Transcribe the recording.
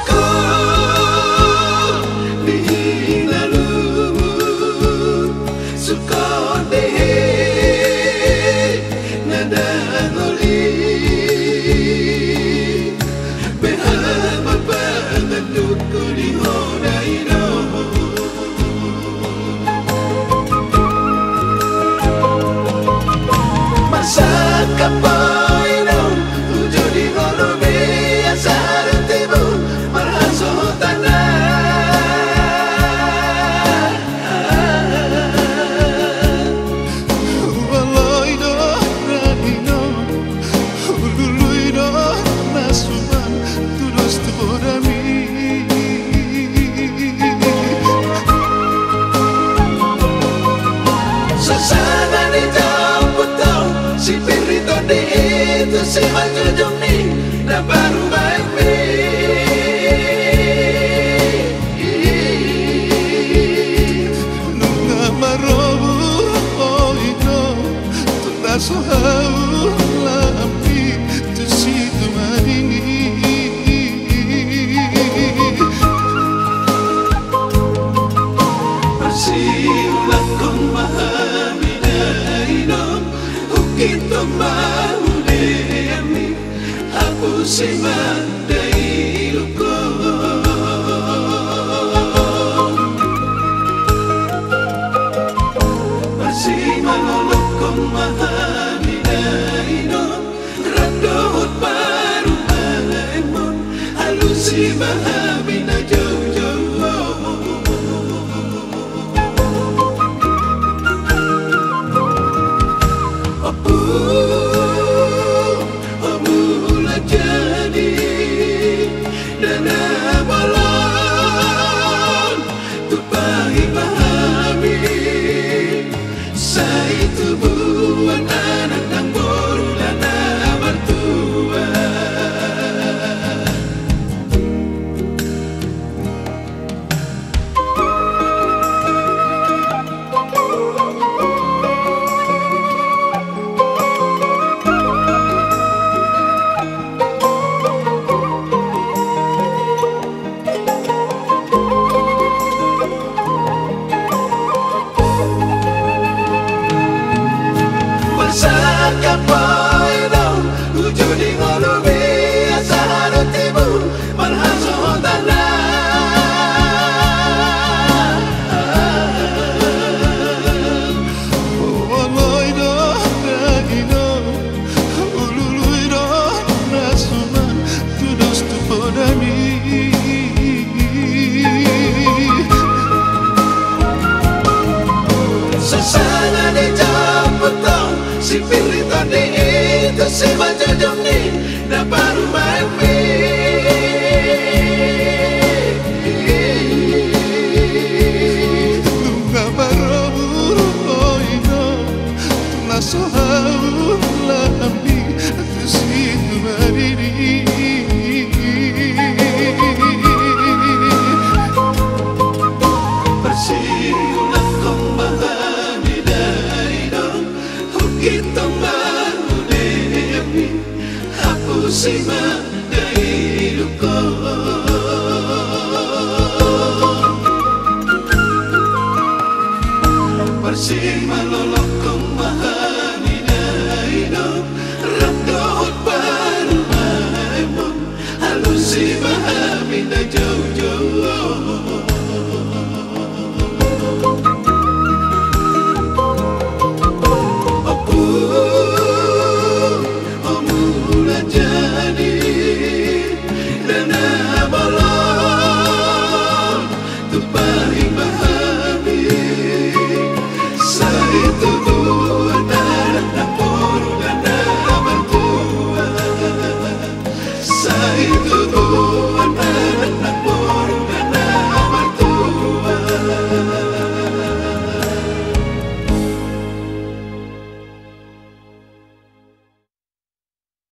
suka dihina lumut suka deh nada ngoli behal babangan duku di hodaino masa kapoino ujo di ngono biasa rutimu marhaso tanah waloino radino ululuino nasuman terus tuborami sasana di jambuto si pirito di itu si majujung ni na baru baik mi nunga marobu oino tunasohau lampi tusitu maringi Siulang kong mahaminaino Ukito mahudemi Aku si mandailu ko Masih manolok kong mahaminaino Randohot baru maemon Halusi mahamina jauh-jauh Mula jadi dana balon tupai pahami saya itu